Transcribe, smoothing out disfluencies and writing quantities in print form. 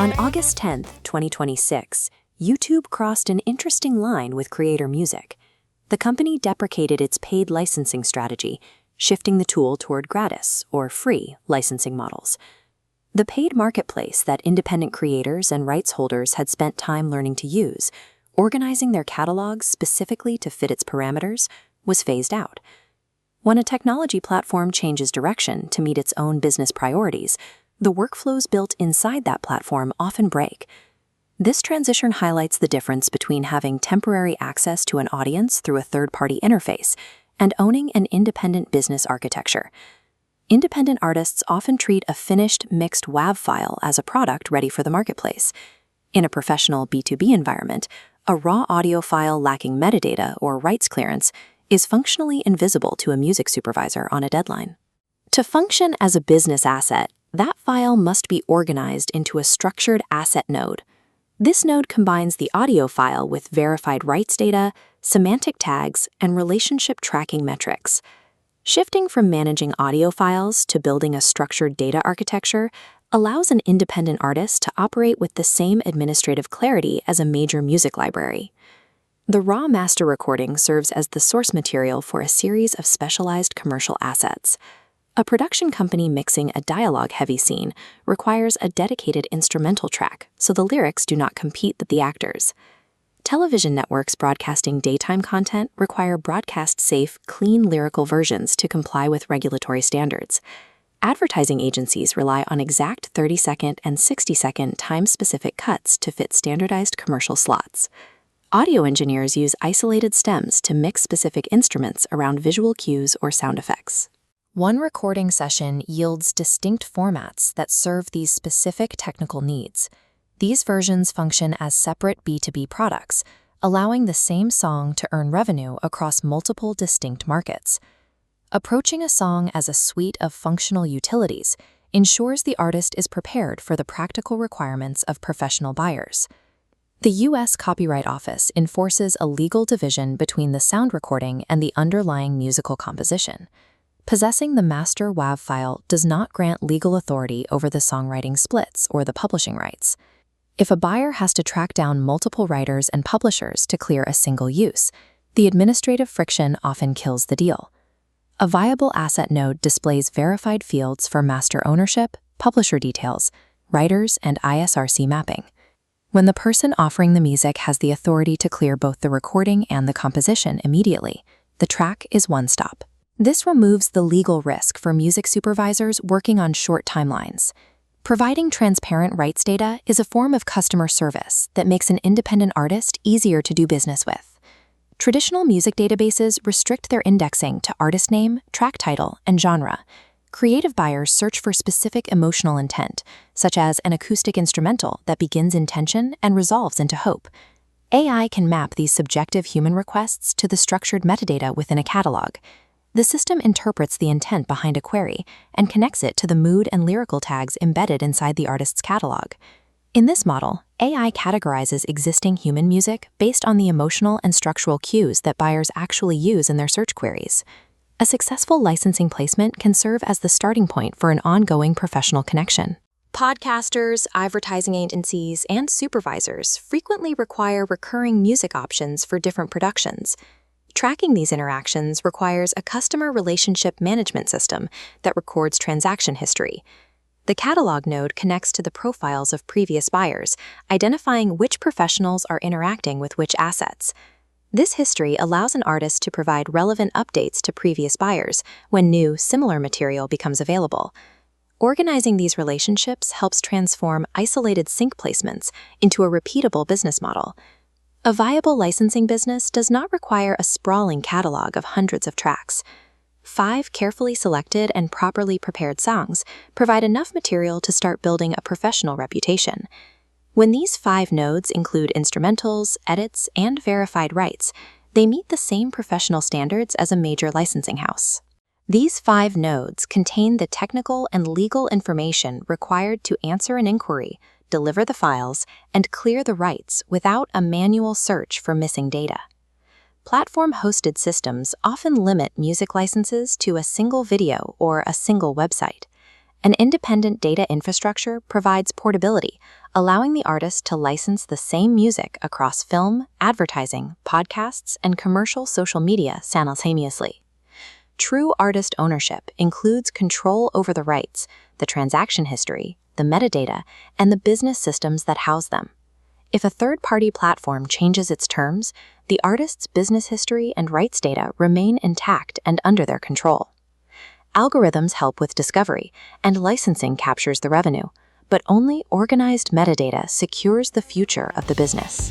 On August 10, 2026, YouTube crossed an interesting line with creator music. The company deprecated its paid licensing strategy, shifting the tool toward gratis, or free, licensing models. The paid marketplace that independent creators and rights holders had spent time learning to use, organizing their catalogs specifically to fit its parameters, was phased out. When a technology platform changes direction to meet its own business priorities, the workflows built inside that platform often break. This transition highlights the difference between having temporary access to an audience through a third-party interface and owning an independent business architecture. Independent artists often treat a finished mixed WAV file as a product ready for the marketplace. In a professional B2B environment, a raw audio file lacking metadata or rights clearance is functionally invisible to a music supervisor on a deadline. To function as a business asset, that file must be organized into a structured asset node. This node combines the audio file with verified rights data, semantic tags, and relationship tracking metrics. Shifting from managing audio files to building a structured data architecture allows an independent artist to operate with the same administrative clarity as a major music library. The raw master recording serves as the source material for a series of specialized commercial assets. A production company mixing a dialogue-heavy scene requires a dedicated instrumental track so the lyrics do not compete with the actors. Television networks broadcasting daytime content require broadcast-safe, clean lyrical versions to comply with regulatory standards. Advertising agencies rely on exact 30-second and 60-second time-specific cuts to fit standardized commercial slots. Audio engineers use isolated stems to mix specific instruments around visual cues or sound effects. One recording session yields distinct formats that serve these specific technical needs. These versions function as separate B2B products, allowing the same song to earn revenue across multiple distinct markets. Approaching a song as a suite of functional utilities ensures the artist is prepared for the practical requirements of professional buyers. The U.S. Copyright Office enforces a legal division between the sound recording and the underlying musical composition. Possessing the master WAV file does not grant legal authority over the songwriting splits or the publishing rights. If a buyer has to track down multiple writers and publishers to clear a single use, the administrative friction often kills the deal. A viable asset node displays verified fields for master ownership, publisher details, writers, and ISRC mapping. When the person offering the music has the authority to clear both the recording and the composition immediately, the track is one stop. This removes the legal risk for music supervisors working on short timelines. Providing transparent rights data is a form of customer service that makes an independent artist easier to do business with. Traditional music databases restrict their indexing to artist name, track title, and genre. Creative buyers search for specific emotional intent, such as an acoustic instrumental that begins in tension and resolves into hope. AI can map these subjective human requests to the structured metadata within a catalog. The system interprets the intent behind a query and connects it to the mood and lyrical tags embedded inside the artist's catalog. In this model, AI categorizes existing human music based on the emotional and structural cues that buyers actually use in their search queries. A successful licensing placement can serve as the starting point for an ongoing professional connection. Podcasters, advertising agencies, and supervisors frequently require recurring music options for different productions. Tracking these interactions requires a customer relationship management system that records transaction history. The catalog node connects to the profiles of previous buyers, identifying which professionals are interacting with which assets. This history allows an artist to provide relevant updates to previous buyers when new, similar material becomes available. Organizing these relationships helps transform isolated sync placements into a repeatable business model. A viable licensing business does not require a sprawling catalog of hundreds of tracks. 5 carefully selected and properly prepared songs provide enough material to start building a professional reputation. When these 5 nodes include instrumentals, edits, and verified rights, they meet the same professional standards as a major licensing house. These 5 nodes contain the technical and legal information required to answer an inquiry, deliver the files, and clear the rights without a manual search for missing data. Platform-hosted systems often limit music licenses to a single video or a single website. An independent data infrastructure provides portability, allowing the artist to license the same music across film, advertising, podcasts, and commercial social media simultaneously. True artist ownership includes control over the rights, the transaction history, the metadata, and the business systems that house them. If a third-party platform changes its terms, the artist's business history and rights data remain intact and under their control. Algorithms help with discovery, and licensing captures the revenue, but only organized metadata secures the future of the business.